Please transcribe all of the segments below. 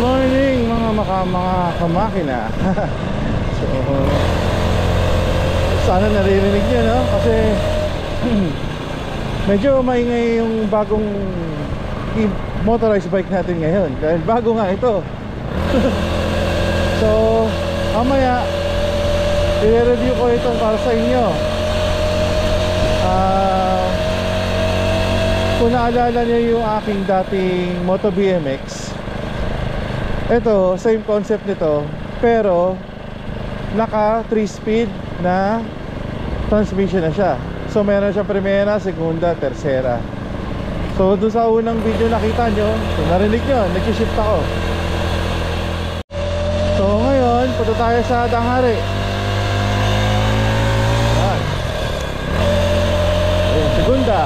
morning mga kamakina. So, sana naririnig nyo, no? Kasi medyo maingay yung bagong motorized bike natin ngayon. Dahil bago nga ito. So, mamaya i-review ko itong para sa inyo. Kung naalala nyo yung aking dating Moto BMX, ito, same concept nito, pero naka 3-speed na transmission na siya. So meron siya primera, segunda, tercera. So doon sa unang video nakita nyo, so narinig nyo, nag-shift ako. So ngayon, punta tayo sa Danghari. Ayan. Ayan, segunda.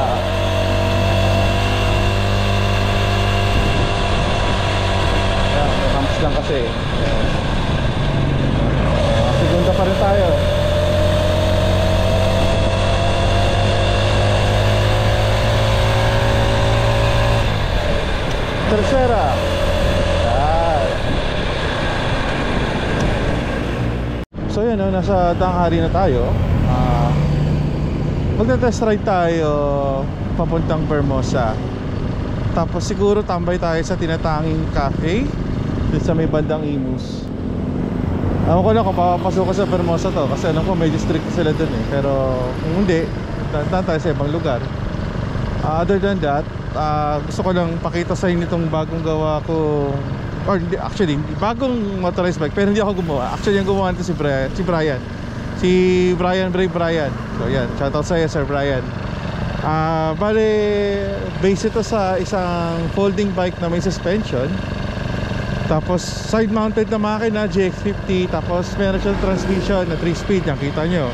Lang kasi segunda pa rin tayo. Tercera. So yan, nasa Danghari na tayo. Magta-test ride tayo papuntang Vermosa. Tapos siguro tambay tayo sa tinatanging cafe dun sa may bandang Imus. Alam ko na kung papapasok ko sa Vermosa to, kasi alam ko may district sila dun eh. Pero kung hindi, tayo sa ibang lugar. Other than that, gusto ko lang pakita sa inyo itong bagong gawa ko. Or actually, bagong motorized bike, pero hindi ako gumawa. Actually, yung gumawa nito si Brian. Si Brian, Brave Brian. So yan, shoutout sa iyo, Sir Brian. Bale, base ito sa isang folding bike na may suspension. Tapos side mounted na makina, GX50. Tapos meron siyang transmission na 3-speed. Yan, kita nyo.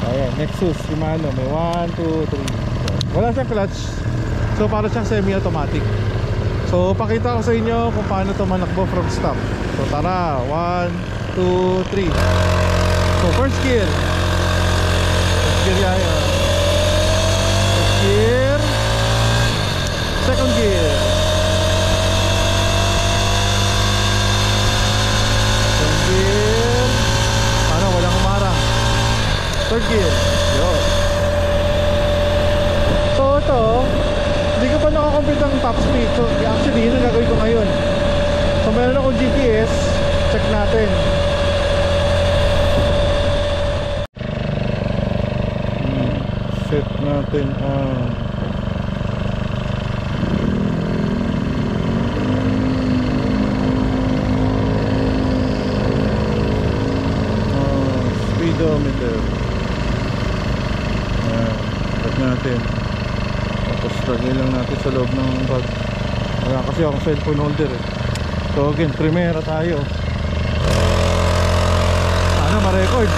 Ayan, Nexus Shimano. May 1, 2, 3. Wala siyang clutch. So para siyang semi-automatic. So pakita ko sa inyo kung paano ito manakbo from stop. So tara, 1, 2, 3. So first gear. First gear yan. First gear. Second gear. Third gear. Yun. So ito, hindi ko pa nakakompute ang top speed. So actually yun ang gagawin ko ngayon. So meron akong GPS. Check natin. Set natin ang speedometer. Natin. Tapos lagay lang natin sa loob ng bag. Wala kasi akong cellphone holder eh. So again, primera tayo. Sana ma-record.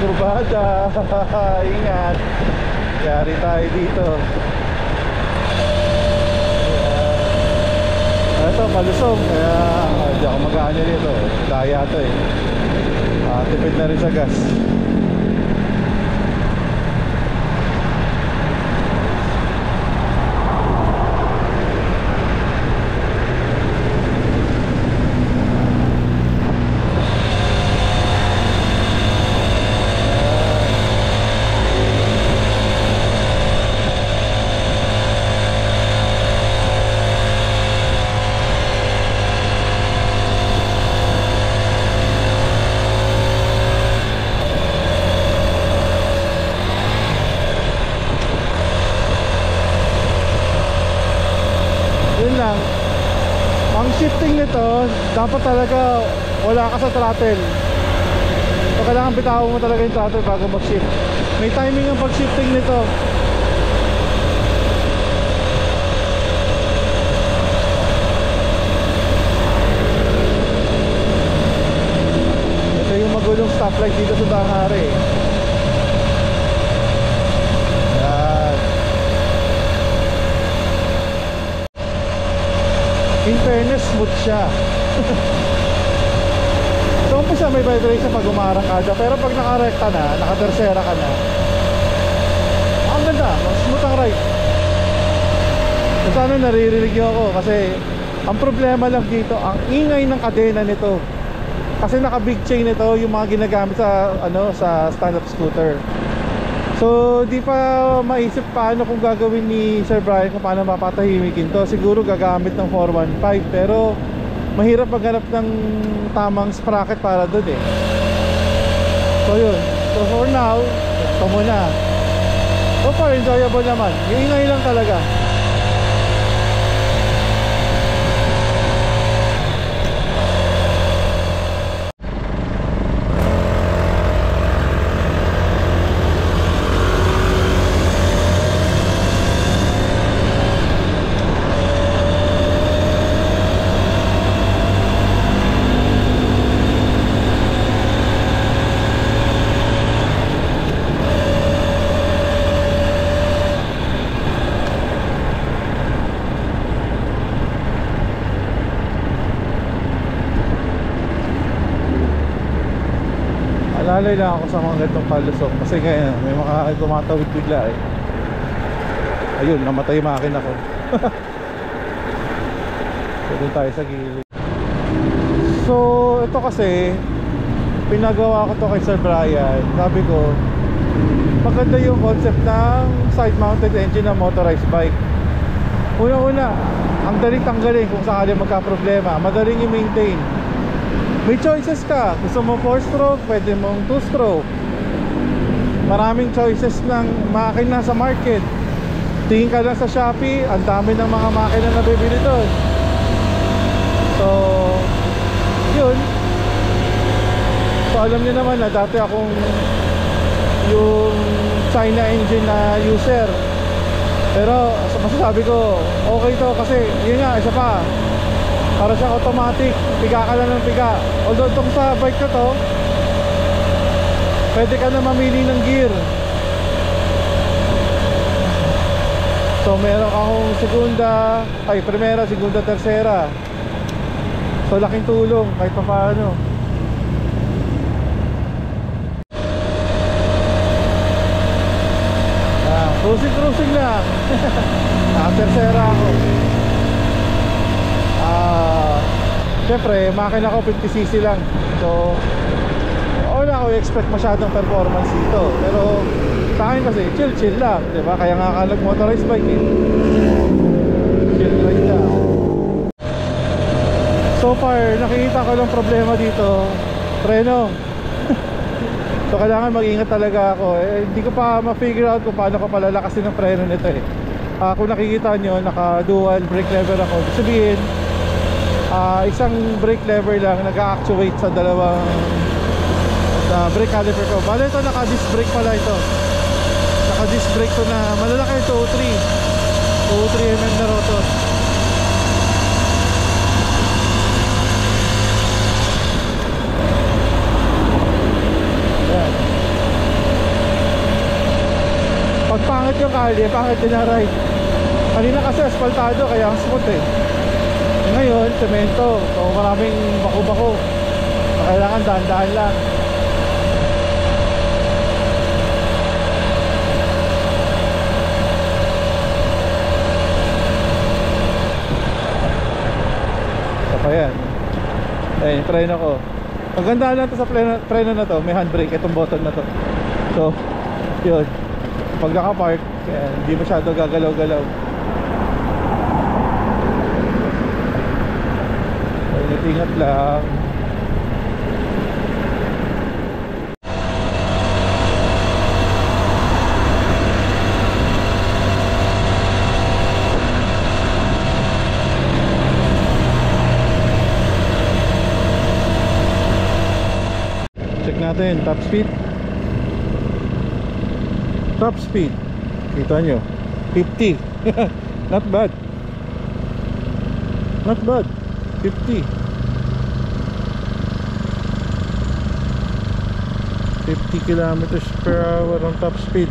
Kurbada. Ingat. Yari tayo dito. Ito malusog. Kaya hindi ako mag-aanya dito. Daya ito eh. Tipid na rin sa gas. dito, dapat talaga wala ka sa throttle. So kailangan bitawan mo talaga yung throttle bago mag-shift. May timing ang pag-shifting nito. Ito yung magulong stoplight dito sa Dangare. Yan. In fairness, smooth siya. So umpisa may vibration pag umarangkada, pero pag nakarekta na, nakatersera ka na, ang ganda, smooth ang ride. So sana naririnig nyo ako kasi ang problema lang dito, ang ingay ng kadena nito. Kasi naka big chain ito, yung mga ginagamit sa sa stand-up scooter. So di pa maisip paano kung gagawin ni Sir Brian kung paano mapatahimikin to. Siguro gagamit ng 415, pero mahirap maghanap ng tamang sprocket para doon eh. So yun, so for now ito muna. So far enjoyable naman, yung ingay lang talaga. Alalay lang ako sa mga ganitong palusok kasi ngayon may mga tumatawid bigla eh. Ayun, namatay yung makina ko. So doon tayo sa gilid. So ito kasi pinagawa ko to kay Sir Brian. Sabi ko maganda yung concept ng side mounted engine ng motorized bike. Una-una, ang daling tanggalin kung sakali magka-problema, madaling i-maintain. May choices ka. Gusto mo 4-stroke, pwede mong 2-stroke. Maraming choices ng makina sa market. Tingin ka lang sa Shopee, ang dami ng mga makina na bibili doon. So yun. So alam niyo naman na dati akong yung China engine na user. Pero masasabi ko okay to kasi yun nga, isa pa, para siyang automatic, piga ka lang ng piga. Although itong sa bike na to, pwede ka na mamili ng gear. So meron akong primera, segunda, tercera. So laking tulong kahit pa paano. Cruising lang. Naka-tercera ako. Siyempre, makina ko 50cc lang. So wala ko expect masyadong performance dito. Pero sa akin kasi chill lang, diba? Kaya nga ka nag-motorized bike eh. Chill ride lang. So far, nakikita ko lang problema dito, preno. So kailangan mag-ingat talaga ako. Hindi ko pa ma-figure out kung paano ko palalakasin ng preno nito eh. Kung nakikita nyo, naka-dual brake lever ako. Ibig sabihin, isang brake lever lang nag-actuate sa dalawang brake caliper ko. Bale ito, naka-disc brake pala ito. Naka-disc brake to na malalaki ito, 203mm na rotor. Pag pangit yung kalye, pangit din na ride. Kanina kasi asfaltado kaya ang smooth eh. Ngayon, semento. So maraming bako-bako. Kailangan dahan-dahan lang. Ito pa yan. Ayun, yung preno ko. Ang ganda lang to sa preno na to, may handbrake, itong button na to. So, yun. Pag naka-park, hindi masyado gagalaw-galaw. Ingat lang. natin, top speed. Top speed, kita nyo 50. Not bad. Not bad. 50 kilometers per hour on top speed.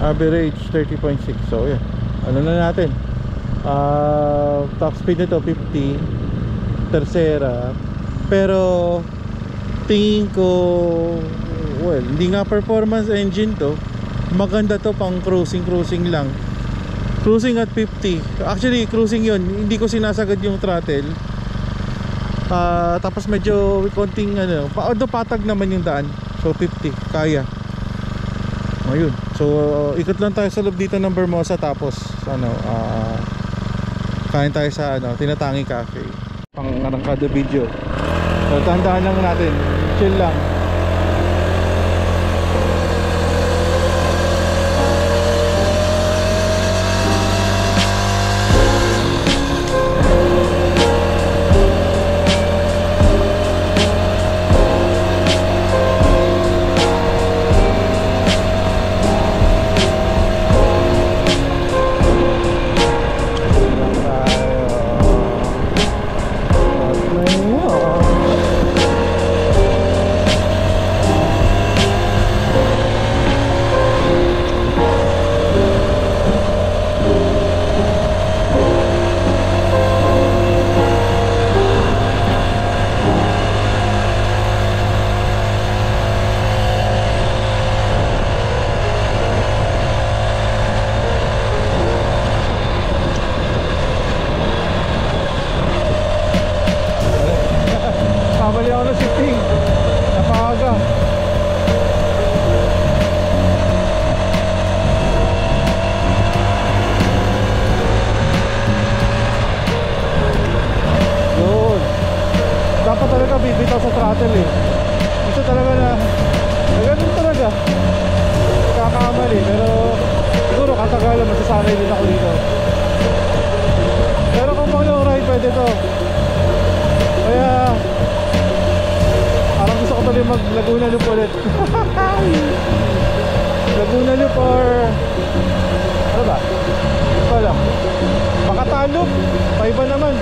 Average 30.6. So yeah, ano na natin, top speed nito 50 tercera. Pero tingin ko, well, hindi nga performance engine to. Maganda to pang cruising lang. Cruising at 50. Actually cruising yun, hindi ko sinasagad yung throttle. Tapos medyo konting ano, patag naman yung daan. So 50, kaya. Ayun. So ikot lang tayo sa loob dito ng Vermosa. Tapos ano, kain tayo sa ano, Tinatangi Cafe. Pang arangkada video. So tandaan lang natin, chill lang. Dapat talaga bibitaw sa throttle eh. Gusto talaga na ganun talaga kakamali, pero siguro katagalan masasanay din ako dito. Pero kung pang long ride pwede to. Kaya parang gusto ko tuloy mag Laguna Loop ulit. Laguna Loop or ano ba? Ito lang Makatan Loop, paiba naman.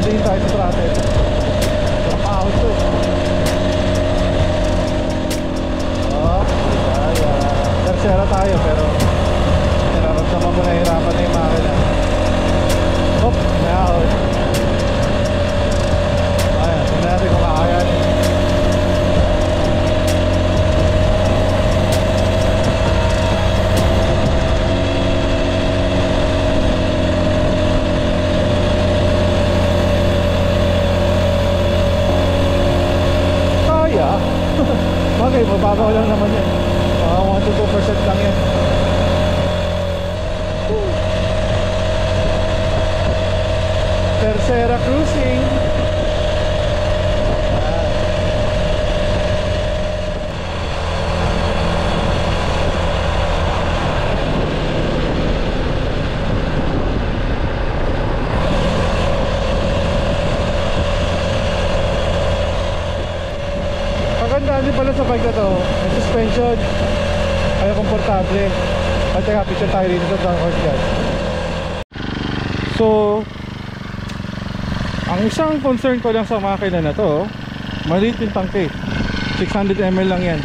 Din tayo sa throttle. Napahod to. Tercera tayo pero nararamdaman mo nahihirapan na yung makina. Hop, nahihod. Ayan, tingnan natin kung kakayan. Okay, mababa lang naman yan. 1-2% lang yan. Tercera cruising. Maganda din pala sa bike na to, may suspension, kaya komportable. At teka, picture tayo dito sa Coast Guard. So ang isang concern ko lang sa makina na to, maliit yung tangke, 600 ml lang yan.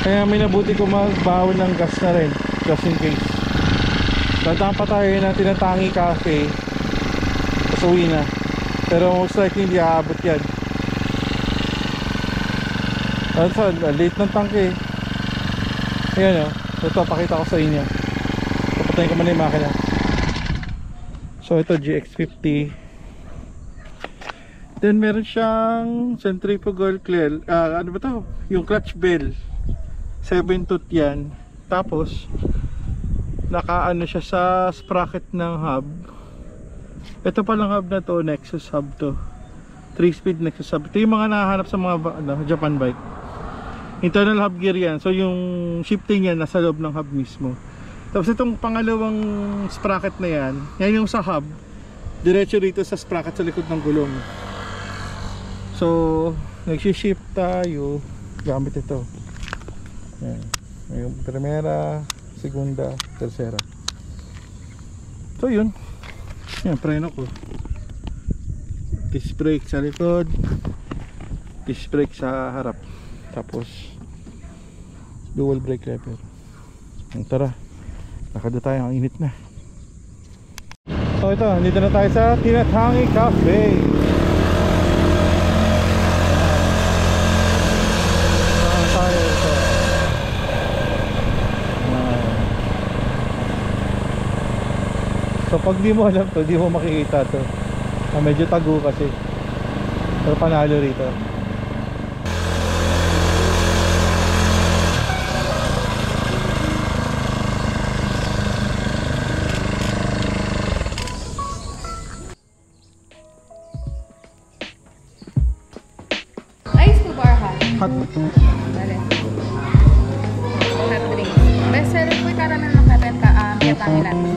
Kaya minabuti ko magbawon ng gas na rin, just in case. Dadaan pa tayo ng Tinatangi Cafe, pasuwi na. Pero most likely hindi aabot yan. Also, late ng tangke. Ayan o. Ito, pakita ko sa inyo. Papatayin ko muna yung makina. So ito, GX50. Then meron siyang centrifugal coil. Ano ba to? Yung clutch bell. 7-tooth yan. Tapos nakaano siya sa sprocket ng hub. Ito palang hub na to, Nexus hub to. 3-speed Nexus hub. Ito yung mga nahahanap sa mga Japan bike. Internal hub gear yan. So yung shifting yan nasa loob ng hub mismo. Tapos itong pangalawang sprocket na yan, yan yung sa hub. Diretso rito sa sprocket sa likod ng gulong. So nag-shift tayo gamit ito. Yan. Yung primera, segunda, tercera. So yun. Yan, preno ko. Disc brake sa likod, disc brake sa harap, tapos dual brake lever. Tara, lakad na tayo, ang init na. So ito, dito na tayo sa Tinatangi Cafe. Tayo ito. So pag di mo alam to, di mo makikita to. Medyo tago kasi. Pero panalo rito. Ice to bar hot. Hot. Dali. Hot drink. Best seller po yung caramel macchiato tinatangi natin.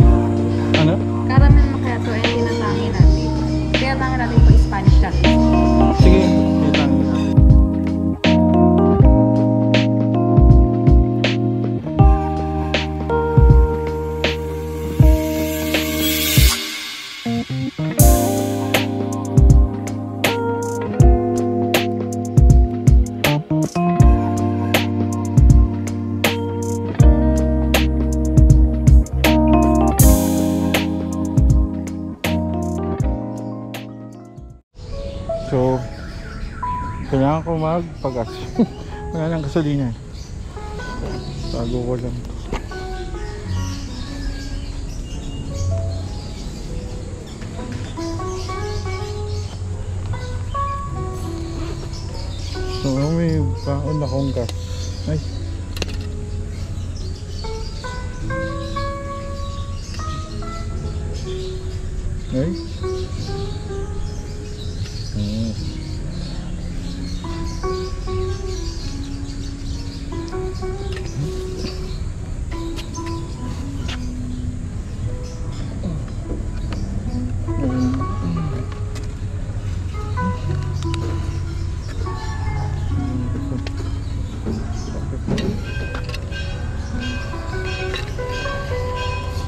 Ano? Caramel macchiato ay tinatangi natin. Tinatangi natin po Spanish latte. Sige, wait lang. So, kailangan ko magpagas. Wala lang gasolina. Tago ko lang. So, may baon akong gas. Ay. Ay.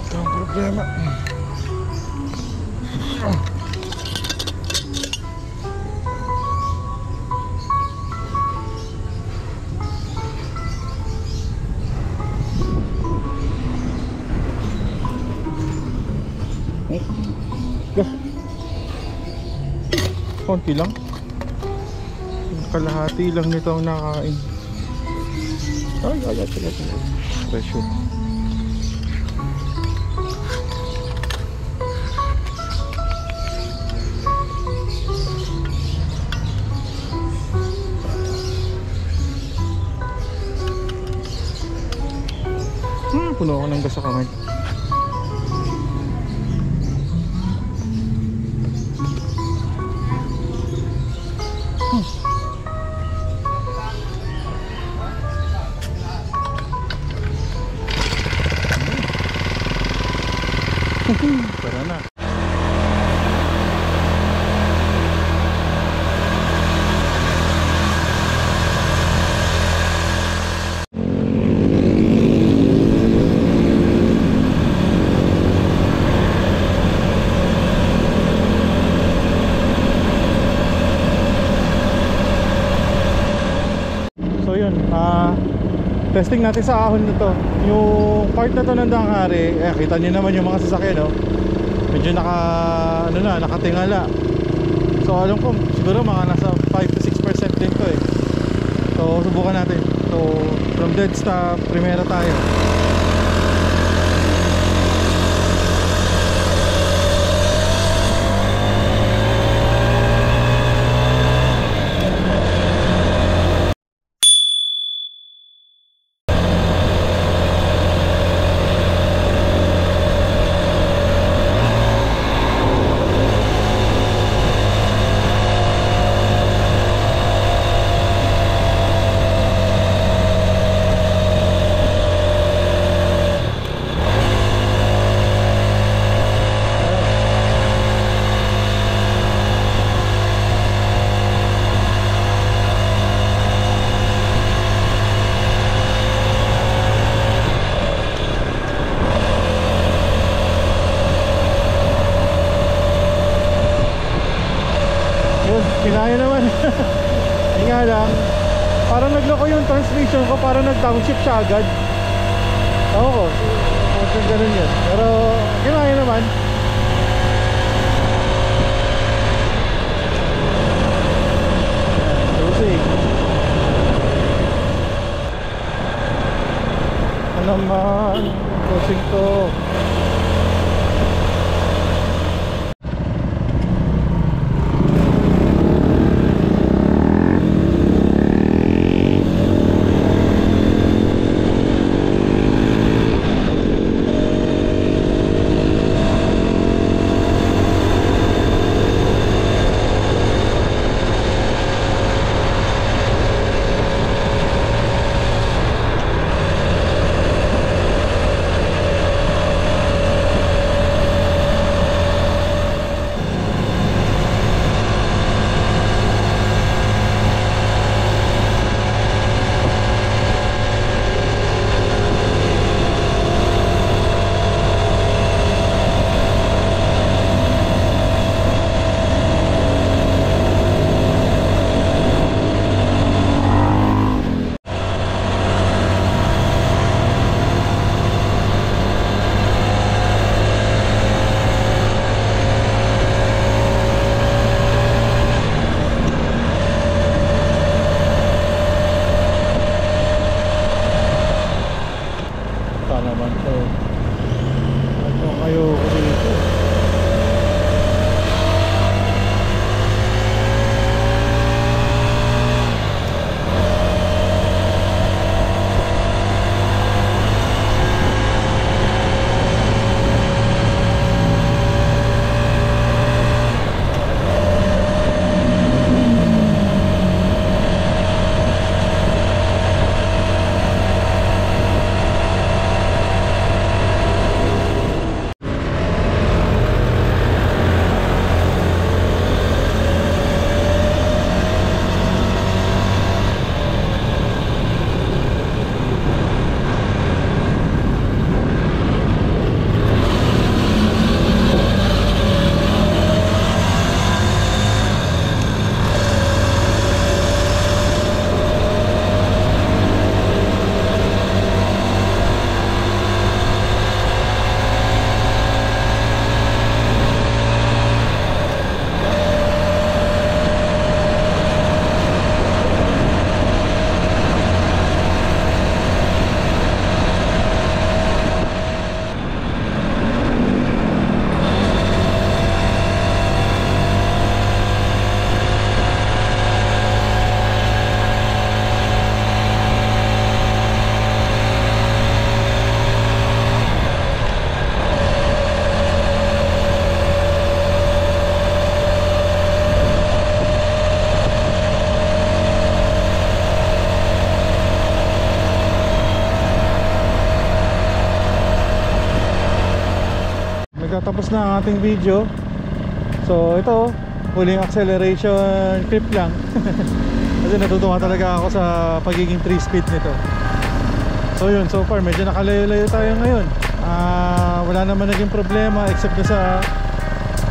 Ito ang problema. Konti lang. Kalahati lang nito ang nakain. Ay. Pressure. Puno ako ng gas sa kamay. Tara na. So yun, testing natin sa ahon na to. Yung part na to ng Danghari, kita nyo naman yung mga sasakyan, no? Medyo nakatingala. So alam ko, siguro mga nasa 5 to 6% din to eh. So subukan natin. So from dead stop, primera tayo. Kinaya naman. Hindi nga lang, parang nagloko yung transmission ko, parang nag-downshift siya agad. Oo, kung ganun yun. Pero kinaya naman. Susi. Ano naman, crossing to. Tapos na ang ating video. So ito, huling acceleration clip lang. Kasi natutuwa talaga ako sa pagiging 3-speed nito. So yun, so far medyo nakalayo-layo tayo ngayon. Wala naman naging problema except na sa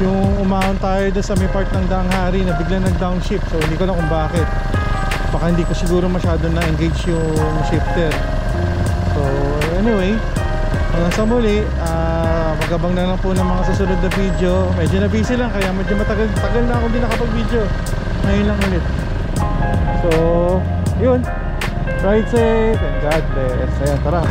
yung umahon tayo doon sa may part ng Danghari na biglang nag-downshift. So hindi ko lang kung bakit. Baka hindi ko siguro masyado na-engage yung shifter. So anyway, hanggang sa muli, magabang na lang po ng mga susunod na video. Medyo na busy lang kaya medyo matagal na ako din nakapag-video. Ngayon lang ulit. So, yun. Ride safe and God bless. Ayan, tara.